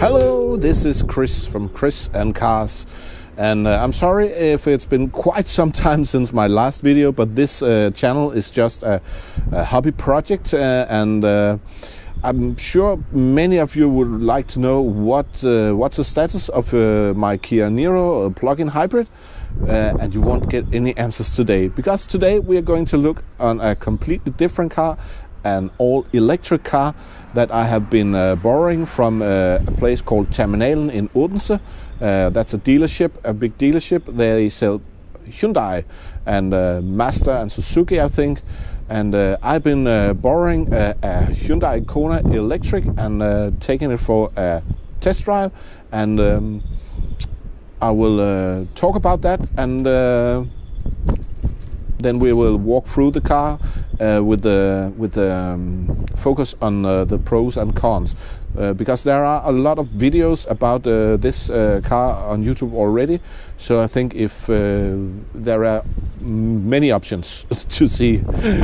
Hello, this is Chris from Chris and Cars, and I'm sorry if it's been quite some time since my last video, but this channel is just a hobby project, and I'm sure many of you would like to know what's the status of my Kia Niro plug-in hybrid, and you won't get any answers today, because today we are going to look on a completely different car, an all-electric car that I have been borrowing from a place called Terminalen in Odense. That's a dealership, a big dealership. They sell Hyundai and Mazda and Suzuki, I think. And I've been borrowing a Huyndai Kona electric and taking it for a test drive. And I will talk about that, and then we will walk through the car with the focus on the pros and cons, because there are a lot of videos about this car on YouTube already. So I think if there are many options to see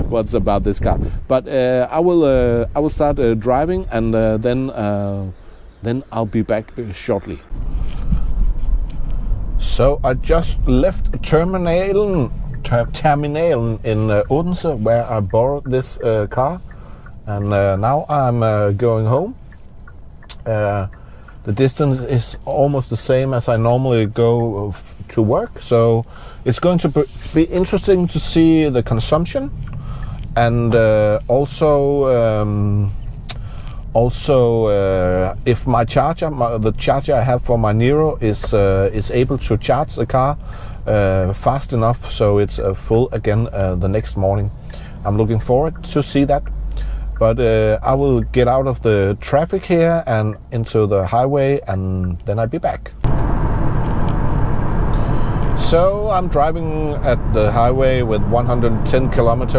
what's about this car, but I will start driving, and then I'll be back shortly. So I just left Terminalen in Odense, where I borrowed this car, and now I'm going home. The distance is almost the same as I normally go to work, so it's going to be interesting to see the consumption, and also if my charger, the charger I have for my Niro is able to charge the car fast enough so it's full again the next morning. I'm looking forward to see that, but I will get out of the traffic here and into the highway, and then I'll be back. So I'm driving at the highway with 110 km/h.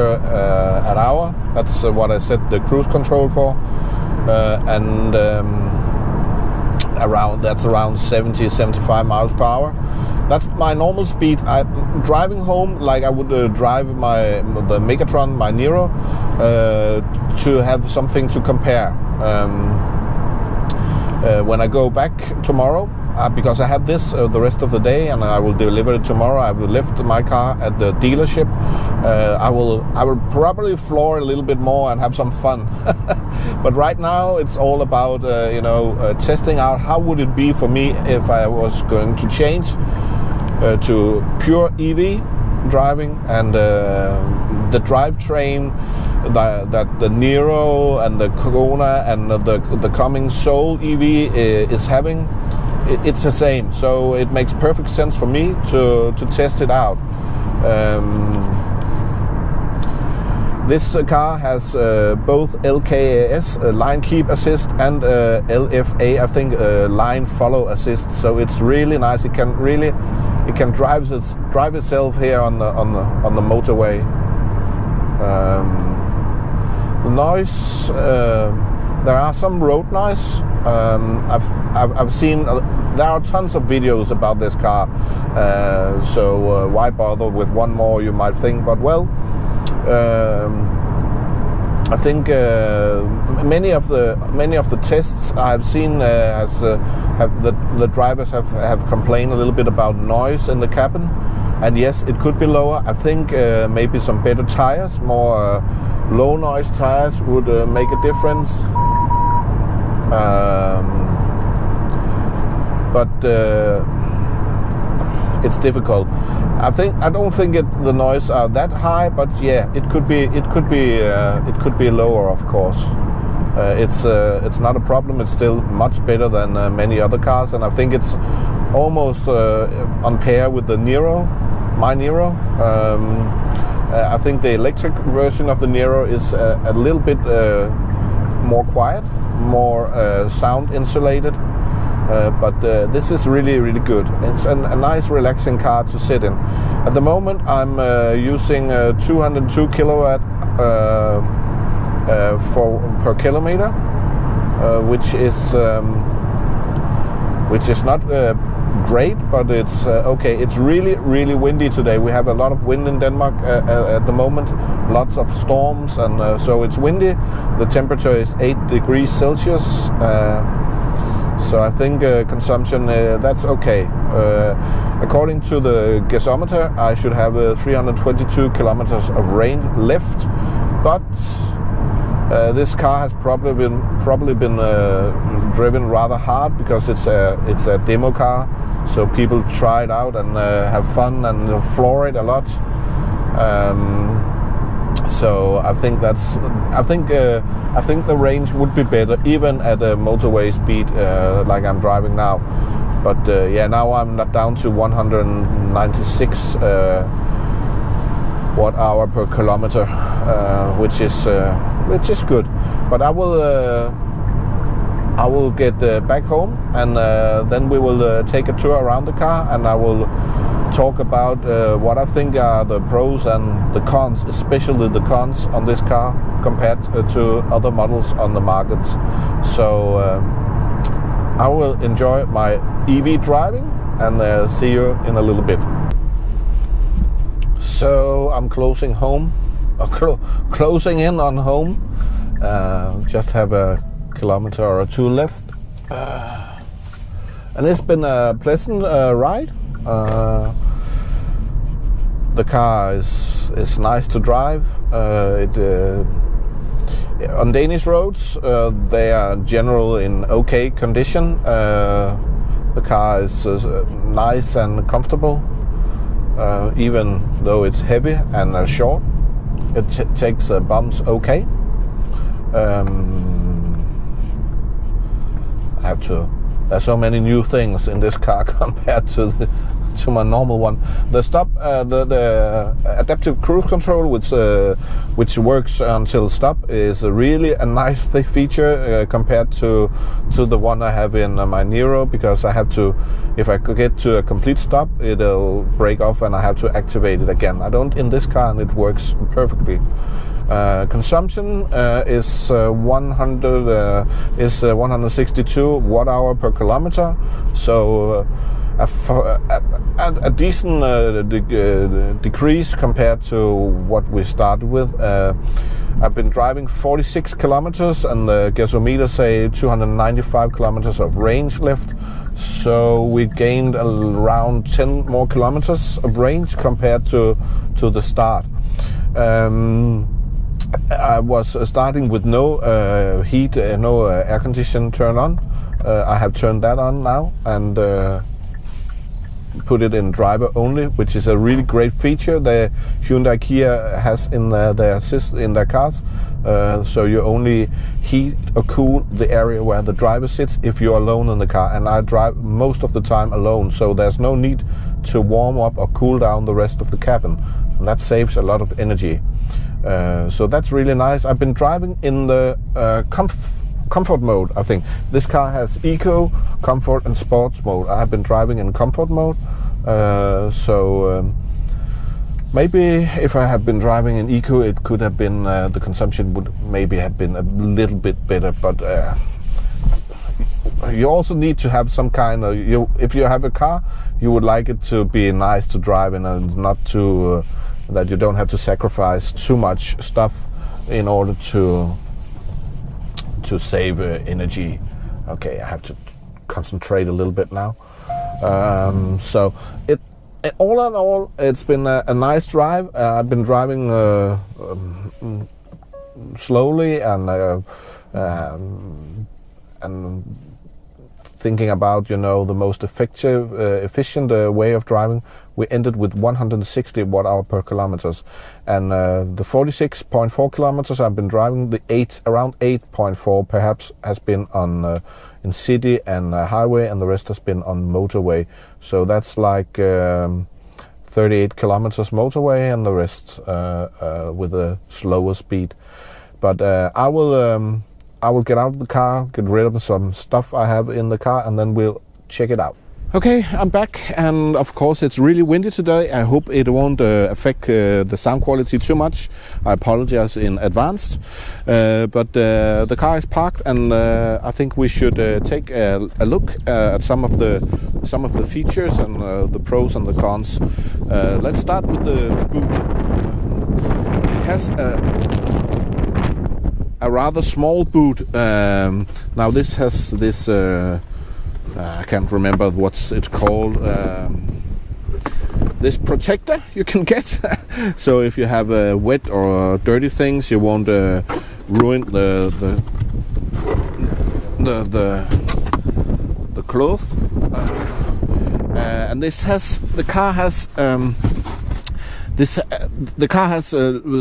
That's what I set the cruise control for, and that's around 70-75 miles per hour. That's my normal speed. I'm driving home like I would drive the Megatron, my Niro, to have something to compare. When I go back tomorrow, because I have this the rest of the day, and I will deliver it tomorrow. I will lift my car at the dealership. I will probably floor a little bit more and have some fun. But right now it's all about testing out how would it be for me if I was going to change to pure EV driving, and the drivetrain that the Niro and the Kona and the coming Soul EV is having. It's the same, so it makes perfect sense for me to test it out. This car has both LKAS, line keep assist, and LFA, I think, line follow assist. So it's really nice. It can drive itself here on the motorway. The noise, there are some road noise. I've seen there are tons of videos about this car, so why bother with one more, you might think, but well, I think many of the tests I've seen the drivers have complained a little bit about noise in the cabin, and yes, it could be lower. I think maybe some better tires, more low noise tires would make a difference. But it's difficult. I don't think the noise are that high, but yeah, it could be lower, of course. It's not a problem. It's still much better than many other cars, and I think it's almost on par with the Niro, my Niro. I think the electric version of the Niro is a little bit more quiet, more sound insulated, but this is really, really good. It's a nice relaxing car to sit in. At the moment I'm using 202 kilowatt per kilometer, which is not great, but it's okay. It's really, really windy today. We have a lot of wind in Denmark at the moment, lots of storms, and so it's windy. The temperature is 8 degrees Celsius. So I think consumption, that's okay. According to the gasometer, I should have 322 kilometers of range left, but this car has probably been driven rather hard because it's a demo car, so people try it out and have fun and floor it a lot. So I think the range would be better even at a motorway speed like I'm driving now. But yeah, now I'm not down to 196 watt-hour per kilometer, which is good. But I will get back home, and then we will take a tour around the car, and I will talk about what I think are the pros and the cons, especially the cons on this car compared to other models on the market. So I will enjoy my EV driving, and see you in a little bit. So I'm closing in on home. Just have a kilometer or two left, and it's been a pleasant ride. The car is nice to drive. On Danish roads, they are generally in okay condition. The car is nice and comfortable, even though it's heavy and short. It takes bumps okay. There's so many new things in this car compared to my normal one. The adaptive cruise control, which works until stop, is really a nice feature compared to the one I have in my Nero, because I have to, if I could get to a complete stop, it'll break off and I have to activate it again. I don't in this car, and it works perfectly. Consumption is 162 watt-hour per kilometer, so a decent decrease compared to what we started with. I've been driving 46 kilometers, and the gasometer say 295 kilometers of range left, so we gained around 10 more kilometers of range compared to the start. I was starting with no heat, no air condition turn on. I have turned that on now and put it in driver only, which is a really great feature the Hyundai Kia has in their cars. So you only heat or cool the area where the driver sits if you're alone in the car, and I drive most of the time alone, so there's no need to warm up or cool down the rest of the cabin, and that saves a lot of energy. So that's really nice. I've been driving in the comfort mode. I think this car has eco, comfort and sports mode. I have been driving in comfort mode, so maybe if I had been driving in eco, it could have been the consumption would maybe have been a little bit better, but you also need to have some kind of, if you have a car, you would like it to be nice to drive in, and not to that you don't have to sacrifice too much stuff in order to save energy. Okay, I have to concentrate a little bit now. So all in all, it's been a nice drive. I've been driving slowly and thinking about, the most efficient way of driving. We ended with 160 watt-hour per kilometers, and the 46.4 kilometers I've been driving, around 8.4 perhaps has been on in city and highway, and the rest has been on motorway. So that's like 38 kilometers motorway, and the rest with a slower speed. But I will get out of the car, get rid of some stuff I have in the car, and then we'll check it out. Okay, I'm back, and of course it's really windy today. I hope it won't affect the sound quality too much. I apologize in advance, but the car is parked, and I think we should take a look at some of the features and the pros and the cons. Let's start with the boot. It has a rather small boot. Now this has this I can't remember what's it called. This protector you can get. So if you have wet or dirty things, you won't ruin the cloth. And this has the car has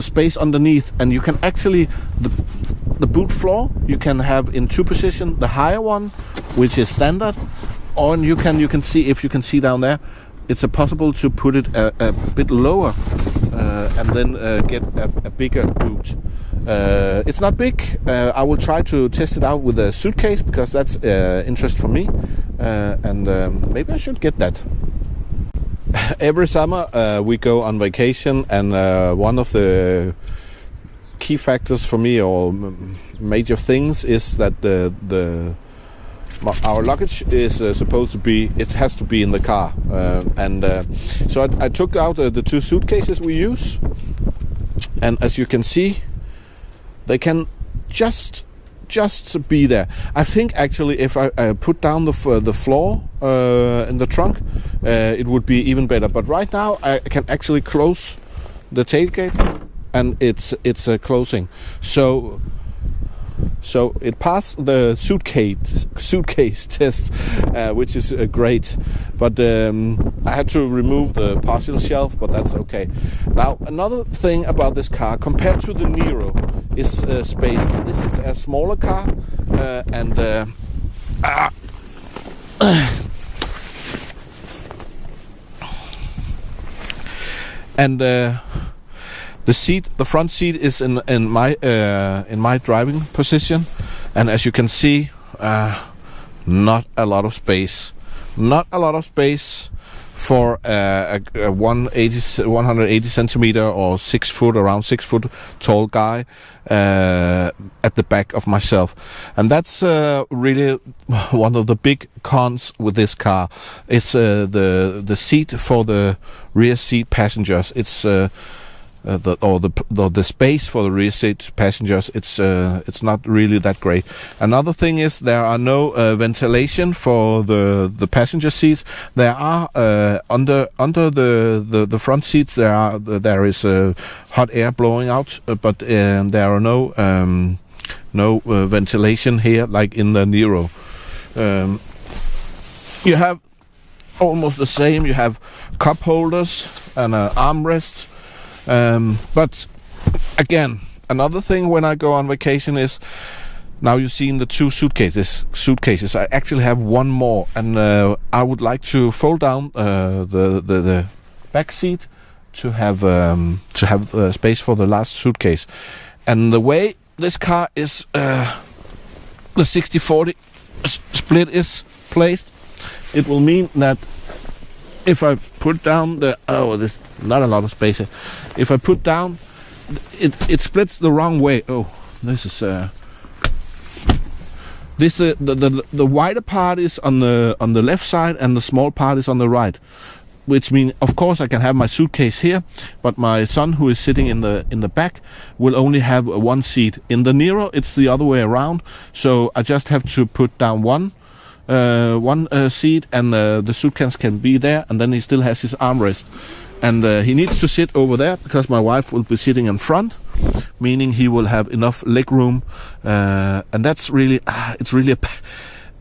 space underneath, and you can actually the boot floor you can have in two positions. The higher one, which is standard, or you can see, if you can see down there, it's possible to put it a bit lower and then get a bigger boot. It's not big. I will try to test it out with a suitcase because that's interest for me, and maybe I should get that. Every summer we go on vacation, and one of the key factors for me, or major things, is that our luggage is supposed to be, it has to be in the car, and so I took out the two suitcases we use, and as you can see, they can just be there. I think actually if I put down the floor in the trunk, it would be even better. But right now I can actually close the tailgate, and it's closing. So it passed the suitcase test, which is great. But I had to remove the partial shelf, but that's okay. Now another thing about this car compared to the Nero is space. This is a smaller car, and the front seat is in my driving position, and as you can see, not a lot of space. Not a lot of space for a 180 centimeter or 6 foot, around 6 foot tall guy at the back of myself, and that's really one of the big cons with this car. It's the seat for the rear seat passengers. It's the space for the rear seat passengers. It's not really that great. Another thing is there are no ventilation for the passenger seats. There are under the front seats there is hot air blowing out, but there are no ventilation here like in the Nero. You have almost the same. You have cup holders and armrests. But again, another thing when I go on vacation is, now you've seen the two suitcases. I actually have one more, and I would like to fold down the back seat to have space for the last suitcase. And the way this car is, the 60-40 split is placed, it will mean that if I put down there's not a lot of space here. If I put down, it splits the wrong way. Oh, this is the wider part is on the left side, and the small part is on the right. Which means, of course, I can have my suitcase here, but my son, who is sitting in the back, will only have one seat. In the Nero, it's the other way around. So I just have to put down one seat, and the suitcase can be there, and then he still has his armrest, and he needs to sit over there because my wife will be sitting in front, meaning he will have enough leg room, and that's really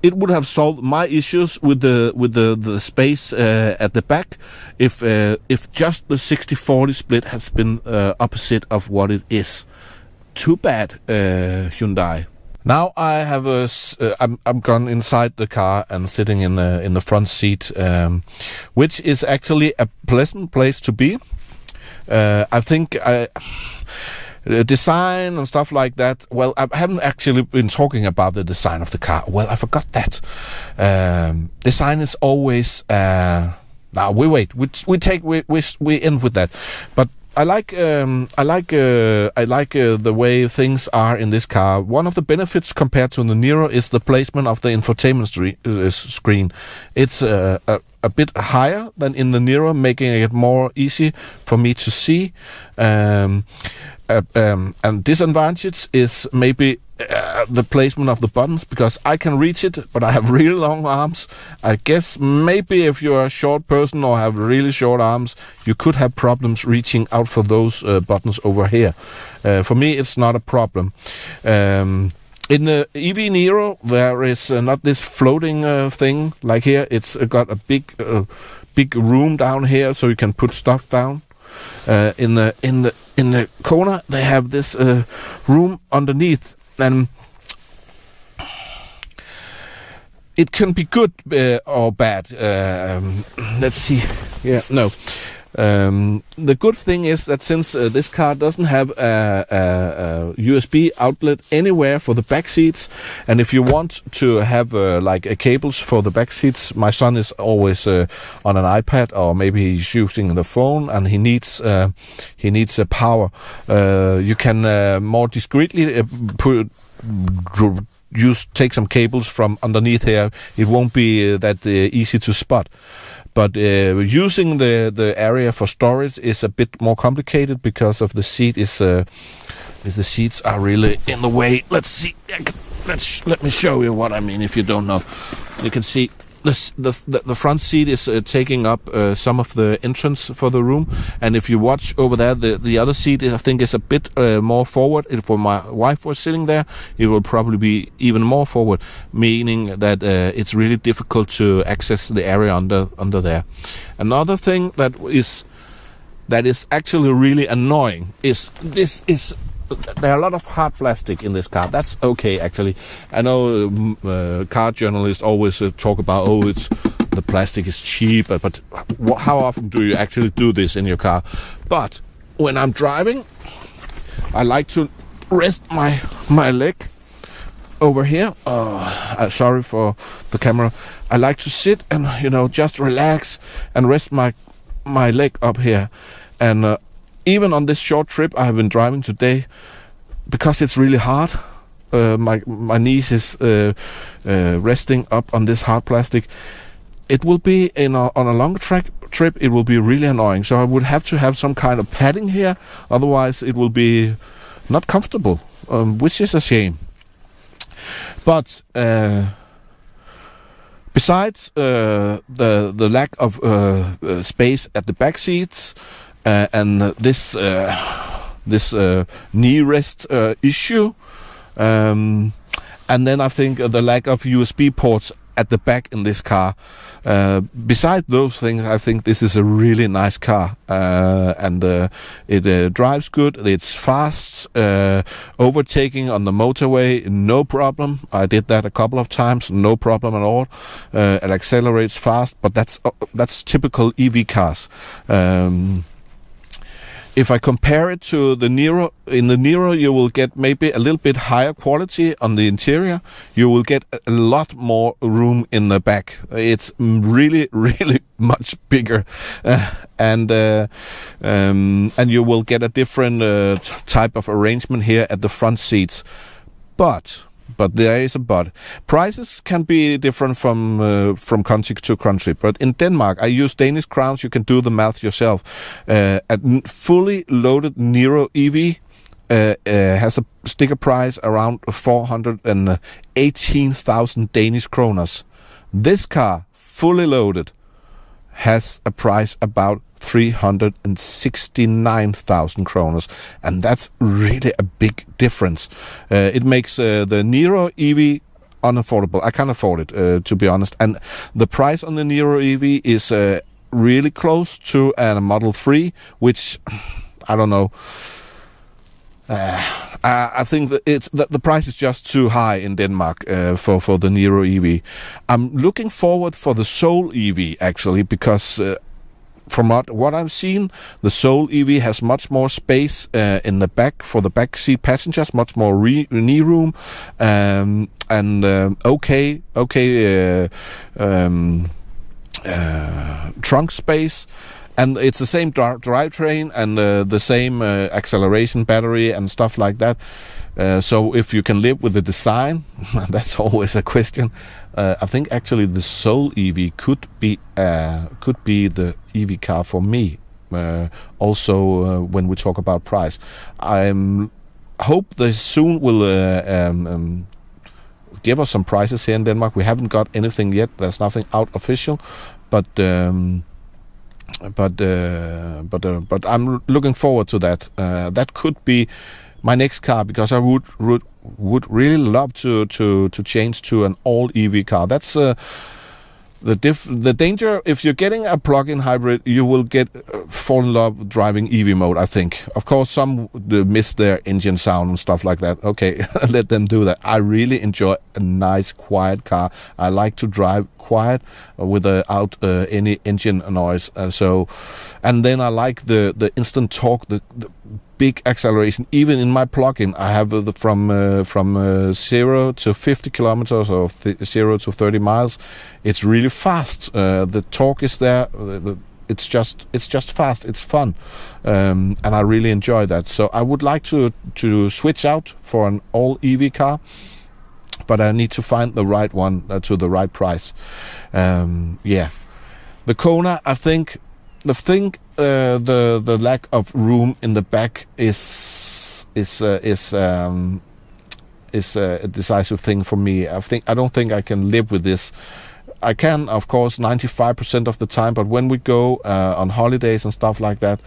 it would have solved my issues with the space at the back if just the 60-40 split has been opposite of what it is. Too bad, Hyundai. Now I have I'm gone inside the car and sitting in the front seat, which is actually a pleasant place to be. I think design and stuff like that. Well, I haven't actually been talking about the design of the car. Well, I forgot that. Design is always. Now we wait. We end with that, but. I like the way things are in this car. One of the benefits compared to the Nero is the placement of the infotainment screen. It's a bit higher than in the Nero, making it more easy for me to see. and disadvantage is maybe the placement of the buttons, because I can reach it, but I have really long arms. I guess maybe if you're a short person or have really short arms, you could have problems reaching out for those buttons over here. For me, it's not a problem. In the EV Niro, there is not this floating thing like here. It's got a big room down here, so you can put stuff down. In the Kona, they have this room underneath, and it can be good or bad. Let's see. Yeah, no. The good thing is that since this car doesn't have a USB outlet anywhere for the back seats, and if you want to have cables for the back seats, my son is always on an iPad, or maybe he's using the phone and he needs power. You can more discreetly take some cables from underneath here. It won't be that easy to spot. But using the area for storage is a bit more complicated because of the seat the seats are really in the way. Let's see. Let me show you what I mean. If you don't know, you can see the front seat is taking up some of the entrance for the room, and if you watch over there, the other seat I think is a bit more forward. If my wife was sitting there, it will probably be even more forward, meaning that it's really difficult to access the area under there. Another thing that is actually really annoying is there are a lot of hard plastic in this car. That's okay, actually. I know car journalists always talk about, the plastic is cheap, but how often do you actually do this in your car? But when I'm driving, I like to rest my leg over here. Sorry for the camera. I like to sit and just relax and rest my leg up here. And even on this short trip I have been driving today, because it's really hard, my knees is resting up on this hard plastic. It will be on a longer trip, it will be really annoying. So I would have to have some kind of padding here, otherwise it will be not comfortable, which is a shame. But besides the lack of space at the back seats, and this knee rest issue, and then I think the lack of USB ports at the back in this car. Besides those things, I think this is a really nice car, and it drives good. It's fast, overtaking on the motorway, no problem. I did that a couple of times, no problem at all. It accelerates fast, but that's typical EV cars. If I compare it to the Niro, in the Niro you will get maybe a little bit higher quality on the interior. You will get a lot more room in the back. It's really, really much bigger, and you will get a different type of arrangement here at the front seats. But there is a but. Prices can be different from country to country. But in Denmark, I use Danish crowns. You can do the math yourself. A fully loaded Niro EV has a sticker price around 418,000 Danish kroners. This car, fully loaded, has a price about 369,000 kroners, and that's really a big difference. It makes the Niro EV unaffordable. I can't afford it, to be honest. And the price on the Niro EV is really close to a Model 3, which I don't know. I think that the price is just too high in Denmark for the Niro EV. I'm looking forward for the Soul EV, actually, because from what I've seen, the Soul EV has much more space in the back for the back seat passengers, much more knee room, and trunk space. And it's the same drivetrain and the same acceleration battery and stuff like that. So if you can live with the design, that's always a question. I think actually the Soul EV could be the EV car for me. also when we talk about price. I hope they soon will give us some prices here in Denmark. We haven't got anything yet. There's nothing out official, but I'm looking forward to that. That could be my next car, because I would really love to change to an all EV car. That's the danger. If you're getting a plug-in hybrid, you will fall in love driving EV mode, I think. Of course, some miss their engine sound and stuff like that. Okay, let them do that. I really enjoy a nice, quiet car. I like to drive quiet without any engine noise. And then I like the instant torque, the big acceleration. Even in my plug-in, I have from 0 to 50 kilometers or 0 to 30 miles. It's really fast. The torque is there. It's just fast. It's fun, and I really enjoy that. So I would like to switch out for an all EV car, but I need to find the right one to the right price. Yeah, the Kona, I think. The lack of room in the back is a decisive thing for me. I don't think I can live with this. I can, of course, 95% of the time, but when we go on holidays and stuff like that,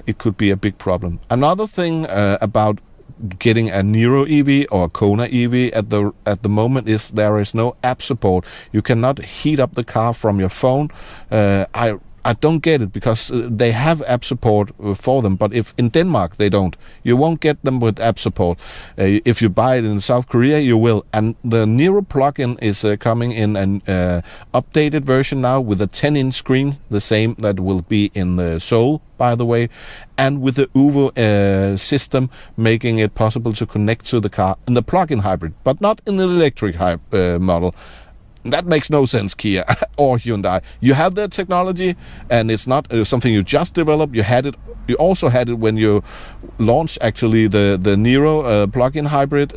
it could be a big problem. Another thing about getting a Niro EV or a Kona EV at the moment is there is no app support. You cannot heat up the car from your phone. I don't get it, because they have app support for them, but if in Denmark they don't, you won't get them with app support. If you buy it in South Korea, you will. And the Niro plug-in is coming in an updated version now with a 10-inch screen, the same that will be in the Seoul, by the way, and with the UVO system, making it possible to connect to the car in the plug-in hybrid, but not in the electric model. That makes no sense, Kia or Hyundai. You have that technology, and it's not something you just developed. You had it. You also had it when you launched actually the Niro plug-in hybrid.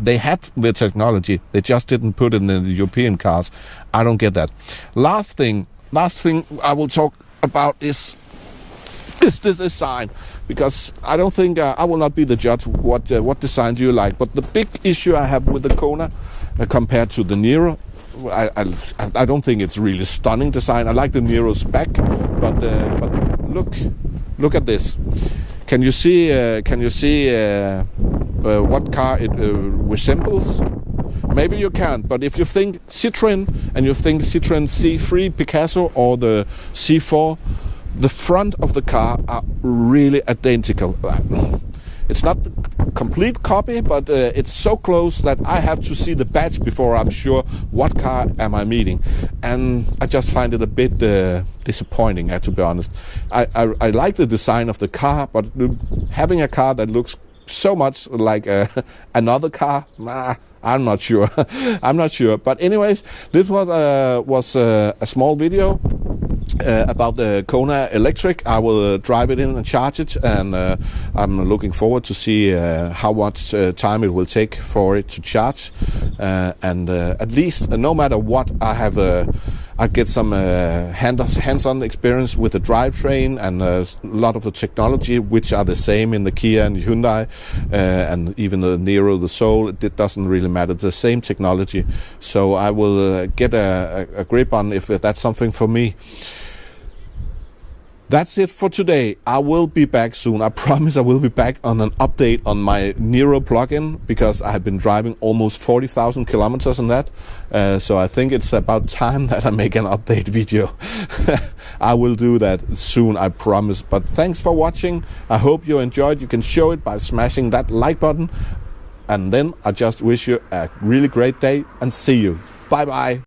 They had the technology. They just didn't put it in the European cars. I don't get that. Last thing I will talk about is this design, because I don't think I will not be the judge what design do you like. But the big issue I have with the Kona compared to the Niro, I don't think it's really stunning design. I like the Niro's back, but look at this. Can you see what car it resembles? Maybe you can't, but if you think Citroën and you think Citroën C3 Picasso or the C4, the front of the car are really identical. It's not the complete copy, but it's so close that I have to see the badge before I'm sure what car am I meeting. And I just find it a bit disappointing, to be honest. I like the design of the car, but having a car that looks so much like another car, I'm not sure. I'm not sure. But anyways, this was a small video about the Kona Electric. I will drive it in and charge it, and I'm looking forward to see how much time it will take for it to charge. And at least, no matter what, I get some hands-on experience with the drivetrain and a lot of the technology, which are the same in the Kia and Hyundai, and even the Niro, the Soul. It doesn't really matter. It's the same technology. So I will get a grip on if that's something for me. That's it for today. I will be back soon. I promise I will be back on an update on my Niro plug-in, because I have been driving almost 40,000 kilometers on that. So I think it's about time that I make an update video. I will do that soon, I promise. But thanks for watching. I hope you enjoyed. You can show it by smashing that like button. And then I just wish you a really great day, and see you. Bye-bye.